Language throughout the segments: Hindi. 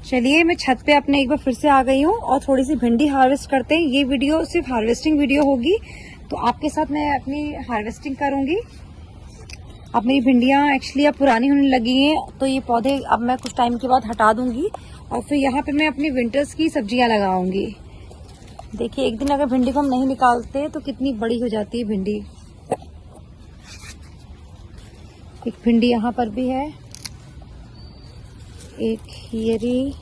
चलिए मैं छत पे अपने एक बार फिर से आ गई हूँ और थोड़ी सी भिंडी हार्वेस्ट करते हैं। ये वीडियो सिर्फ हार्वेस्टिंग वीडियो होगी, तो आपके साथ मैं अपनी हार्वेस्टिंग करूंगी। अब मेरी भिंडियाँ एक्चुअली अब पुरानी होने लगी हैं, तो ये पौधे अब मैं कुछ टाइम के बाद हटा दूंगी और फिर यहाँ पे मैं अपनी विंटर्स की सब्जियाँ लगाऊंगी। देखिए एक दिन अगर भिंडी को हम नहीं निकालते तो कितनी बड़ी हो जाती है भिंडी। एक भिंडी यहाँ पर भी है, एक ये रही।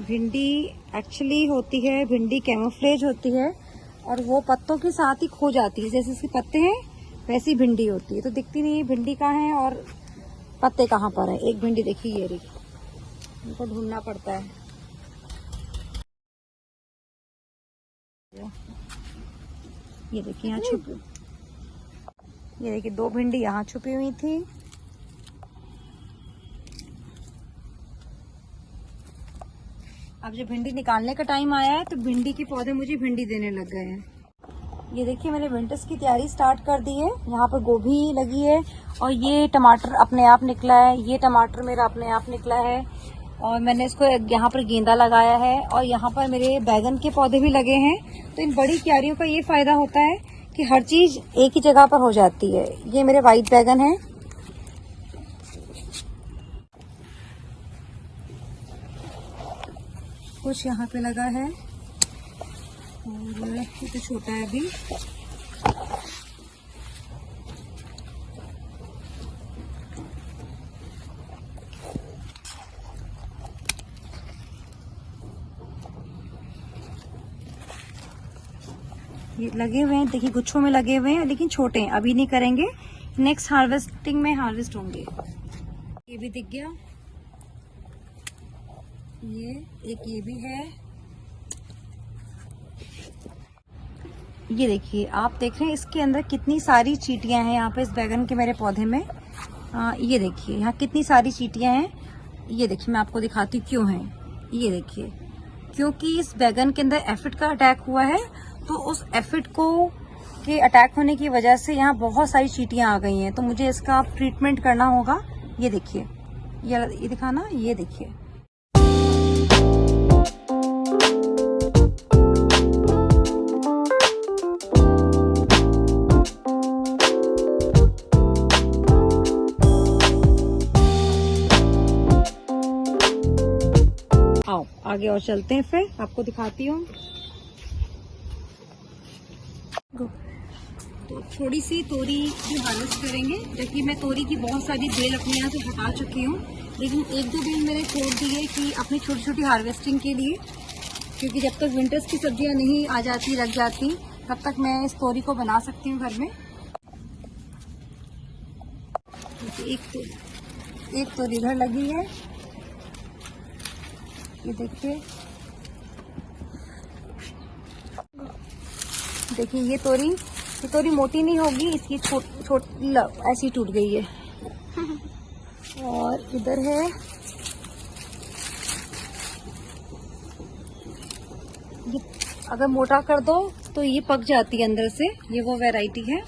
भिंडी एक्चुअली होती है, भिंडी कैमोफ्लेज होती है और वो पत्तों के साथ ही खो जाती है। जैसे इसके पत्ते हैं वैसी भिंडी होती है, तो दिखती नहीं भिंडी कहाँ है और पत्ते कहाँ पर है। एक भिंडी देखिए ये रही, इनको ढूंढना पड़ता है। ये देखिए यहाँ छुपी, ये देखिए दो भिंडी यहाँ छुपी हुई थी। अब जब भिंडी निकालने का टाइम आया है तो भिंडी के पौधे मुझे भिंडी देने लग गए हैं। ये देखिए मैंने विंटर्स की तैयारी स्टार्ट कर दी है। यहाँ पर गोभी लगी है और ये टमाटर अपने आप निकला है, ये टमाटर मेरा अपने आप निकला है और मैंने इसको यहाँ पर गेंदा लगाया है और यहाँ पर मेरे बैगन के पौधे भी लगे हैं। तो इन बड़ी क्यारियों का ये फायदा होता है कि हर चीज एक ही जगह पर हो जाती है। ये मेरे व्हाइट बैगन है, कुछ यहाँ पे लगा है और ये तो छोटा है अभी। ये लगे हुए हैं, देखिए गुच्छों में लगे हुए हैं, लेकिन छोटे हैं, अभी नहीं करेंगे, नेक्स्ट हार्वेस्टिंग में हार्वेस्ट होंगे। ये भी दिख गया, ये एक ये भी है। ये देखिए आप देख रहे हैं इसके अंदर कितनी सारी चींटियां हैं। यहाँ पे इस बैगन के मेरे पौधे में ये देखिए यहाँ कितनी सारी चींटियां हैं। ये देखिए मैं आपको दिखाती हूँ क्यों है। ये देखिए क्योंकि इस बैगन के अंदर एफिड का अटैक हुआ है, तो उस एफिड को के अटैक होने की वजह से यहाँ बहुत सारी चींटियां आ गई हैं, तो मुझे इसका ट्रीटमेंट करना होगा। ये देखिए ये दिखाना, ये देखिए आगे और चलते हैं, फिर आपको दिखाती हूँ। तो थोड़ी सी तोरी भी हार्वेस्ट करेंगे। देखिए मैं तोरी की बहुत सारी बेल अपने यहाँ से हटा चुकी हूँ, लेकिन एक दो बेल मैंने छोड़ दी है कि अपनी छोटी छोटी हार्वेस्टिंग के लिए, क्योंकि जब तक विंटर्स की सब्जियाँ नहीं आ जाती लग जाती तब तक मैं इस तोरी को बना सकती हूँ घर में। एक तोरी इधर लगी है, ये देखिए ये तोरी मोटी नहीं होगी, इसकी छोटी ऐसी टूट गई है। और इधर है ये, अगर मोटा कर दो तो ये पक जाती है अंदर से, ये वो वैरायटी है।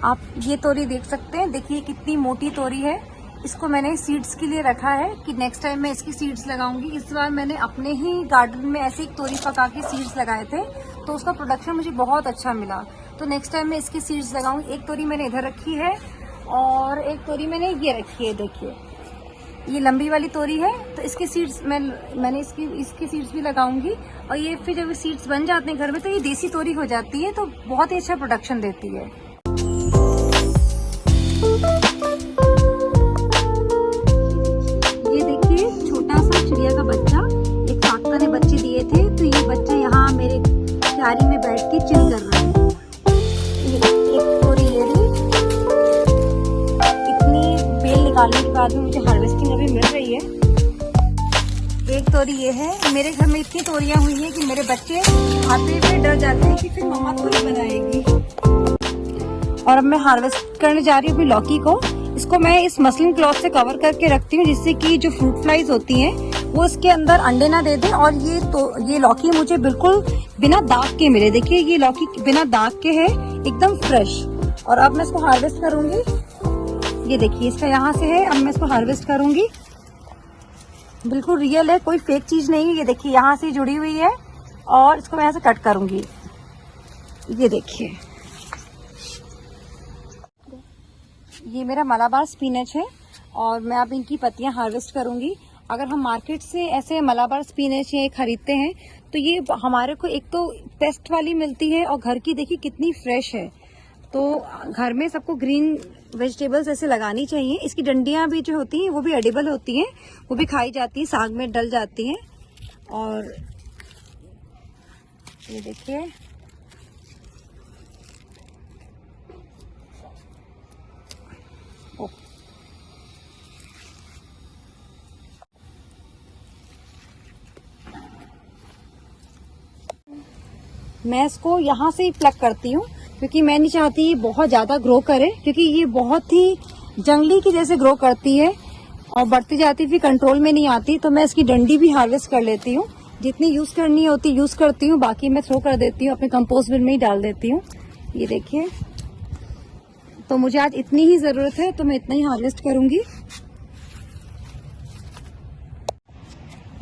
आप ये तोरी देख सकते हैं, देखिए कितनी मोटी तोरी है। इसको मैंने सीड्स के लिए रखा है कि नेक्स्ट टाइम मैं इसकी सीड्स लगाऊंगी। इस बार मैंने अपने ही गार्डन में ऐसे एक तोरी पका के सीड्स लगाए थे, तो उसका प्रोडक्शन मुझे बहुत अच्छा मिला। तो नेक्स्ट टाइम मैं इसकी सीड्स लगाऊंगी। एक तोरी मैंने इधर रखी है और एक तोरी मैंने ये रखी है, देखिए ये लंबी वाली तोरी है, तो इसके सीड्स मैंने इसकी सीड्स भी लगाऊंगी। और ये फिर जब सीड्स बन जाते हैं घर में तो ये देसी तोरी हो जाती है, तो बहुत ही अच्छा प्रोडक्शन देती है। ये देखिए छोटा सा चिड़िया का बच्चा, एक काकता ने बच्चे दिए थे, तो ये बच्चा यहाँ मेरे क्यारी में बैठ के चिल कर रहा है। एक तोरी ये रही, इतनी बेल निकालने के बाद में मुझे हार्वेस्टिंग अभी मिल रही है। एक तोरी ये है। मेरे घर में इतनी तोरियां हुई हैं कि मेरे बच्चे आते हुए डर जाते हैं कि फिर मम्मा तोरी बनाएगी। और अब मैं हार्वेस्ट करने जा रही हूँ अभी लौकी को। इसको मैं इस मसलिन क्लॉथ से कवर करके रखती हूँ, जिससे कि जो फ्रूट फ्लाइज होती हैं वो इसके अंदर अंडे ना दे दें। और ये लौकी मुझे बिल्कुल बिना दाग के मिले। देखिए ये लौकी बिना दाग के है, एकदम फ्रेश। और अब मैं इसको हार्वेस्ट करूंगी। ये देखिए इसका यहाँ से है, अब मैं इसको हार्वेस्ट करूंगी। बिल्कुल रियल है, कोई फेक चीज नहीं है। ये देखिए यहाँ से जुड़ी हुई है और इसको मैं यहाँ से कट करूंगी। ये देखिए ये मेरा मलाबार स्पिनच है और मैं अब इनकी पत्तियां हार्वेस्ट करूंगी। अगर हम मार्केट से ऐसे मलाबार स्पिनच ये खरीदते हैं तो ये हमारे को एक तो पेस्ट वाली मिलती है और घर की देखिए कितनी फ्रेश है। तो घर में सबको ग्रीन वेजिटेबल्स ऐसे लगानी चाहिए। इसकी डंडियां भी जो होती हैं वो भी एडिबल होती हैं, वो भी खाई जाती हैं, साग में डल जाती हैं। और ये देखिए मैं इसको यहाँ से ही प्लग करती हूँ, क्योंकि मैं नहीं चाहती ये बहुत ज्यादा ग्रो करे, क्योंकि ये बहुत ही जंगली की जैसे ग्रो करती है और बढ़ती जाती फिर कंट्रोल में नहीं आती। तो मैं इसकी डंडी भी हार्वेस्ट कर लेती हूँ, जितनी यूज करनी होती यूज करती हूँ, बाकी मैं थ्रो कर देती हूँ, अपने कंपोस्ट बिन में ही डाल देती हूँ। ये देखिए, तो मुझे आज इतनी ही जरूरत है तो मैं इतना ही हार्वेस्ट करूंगी।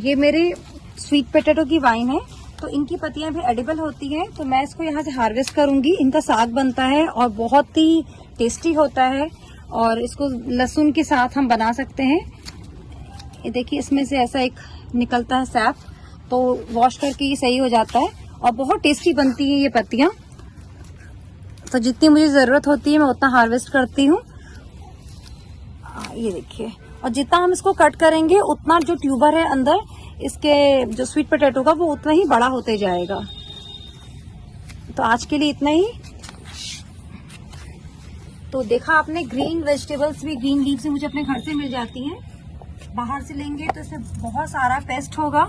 ये मेरे स्वीट पोटैटो की वाइन है, तो इनकी पत्तियां भी एडिबल होती हैं, तो मैं इसको यहाँ से हार्वेस्ट करूंगी। इनका साग बनता है और बहुत ही टेस्टी होता है और इसको लहसुन के साथ हम बना सकते हैं। ये देखिए इसमें से ऐसा एक निकलता है सैप, तो वॉश करके ये सही हो जाता है और बहुत टेस्टी बनती है ये पत्तियां। तो जितनी मुझे जरूरत होती है मैं उतना हार्वेस्ट करती हूँ। ये देखिए, और जितना हम इसको कट करेंगे उतना जो ट्यूबर है अंदर इसके जो स्वीट पोटैटो का वो उतना ही बड़ा होते जाएगा। तो आज के लिए इतना ही। तो देखा आपने, ग्रीन वेजिटेबल्स भी ग्रीन लीव्स मुझे अपने घर से मिल जाती हैं। बाहर से लेंगे तो इससे बहुत सारा पेस्ट होगा,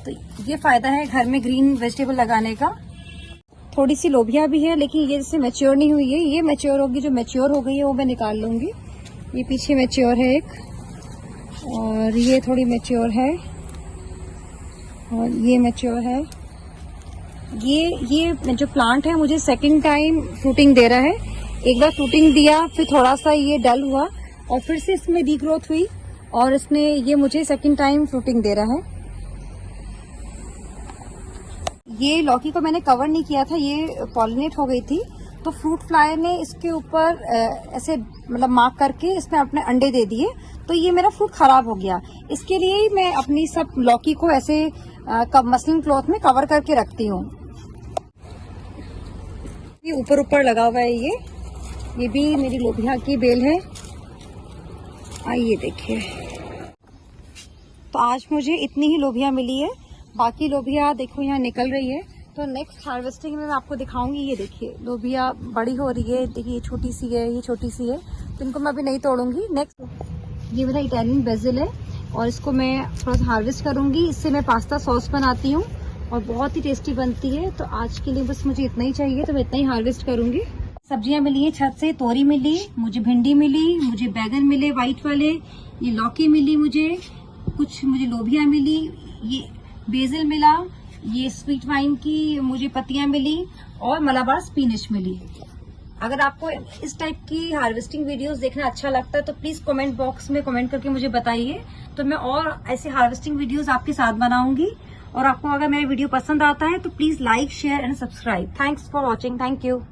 तो ये फायदा है घर में ग्रीन वेजिटेबल लगाने का। थोड़ी सी लोबिया भी है, लेकिन ये जैसे मैच्योर नहीं हुई है, ये मैच्योर होगी। जो मैच्योर हो गई है वो मैं निकाल लूंगी। ये पीछे मैच्योर है एक, और ये थोड़ी मैच्योर है, और ये मैच्योर है। ये जो प्लांट है मुझे सेकंड टाइम फ्रूटिंग दे रहा है। एक बार फ्रूटिंग दिया, फिर थोड़ा सा ये डल हुआ और फिर से इसमें रीग्रोथ हुई और ये मुझे सेकंड टाइम फ्रूटिंग दे रहा है। ये लौकी को मैंने कवर नहीं किया था, ये पॉलिनेट हो गई थी, तो फ्रूट फ्लाई ने इसके ऊपर ऐसे मतलब मार्क करके इसमें अपने अंडे दे दिए, तो ये मेरा फ्रूट खराब हो गया। इसके लिए ही मैं अपनी सब लौकी को ऐसे मसलिन क्लॉथ में कवर करके रखती हूँ। ये ऊपर ऊपर लगा हुआ है, ये भी मेरी लोबिया की बेल है। आइए देखिए, तो आज मुझे इतनी ही लोबिया मिली है, बाकी लोबिया देखो यहाँ निकल रही है। तो नेक्स्ट हार्वेस्टिंग में मैं आपको दिखाऊंगी। ये देखिए लोबिया बड़ी हो रही है, देखिए ये छोटी सी है, ये छोटी सी है, तो इनको मैं अभी नहीं तोड़ूंगी। नेक्स्ट ये मेरा इटालियन बेसिल है और इसको मैं थोड़ा सा हार्वेस्ट करूंगी। इससे मैं पास्ता सॉस बनाती हूँ और बहुत ही टेस्टी बनती है। तो आज के लिए बस मुझे इतना ही चाहिए, तो मैं इतना ही हार्वेस्ट करूंगी। सब्जियां मिली है छत से, तोरी मिली मुझे, भिंडी मिली मुझे, बैगन मिले व्हाइट वाले, ये लौकी मिली मुझे, कुछ मुझे लोबिया मिली, ये बेसिल मिला, ये स्वीट वाइन की मुझे पत्तियां मिली और मलाबार स्पिनच मिली। अगर आपको इस टाइप की हार्वेस्टिंग वीडियोस देखना अच्छा लगता है तो प्लीज कमेंट बॉक्स में कमेंट करके मुझे बताइए, तो मैं और ऐसे हार्वेस्टिंग वीडियोस आपके साथ बनाऊंगी। और आपको अगर मेरा वीडियो पसंद आता है तो please like, share and subscribe. Thanks for watching. Thank you.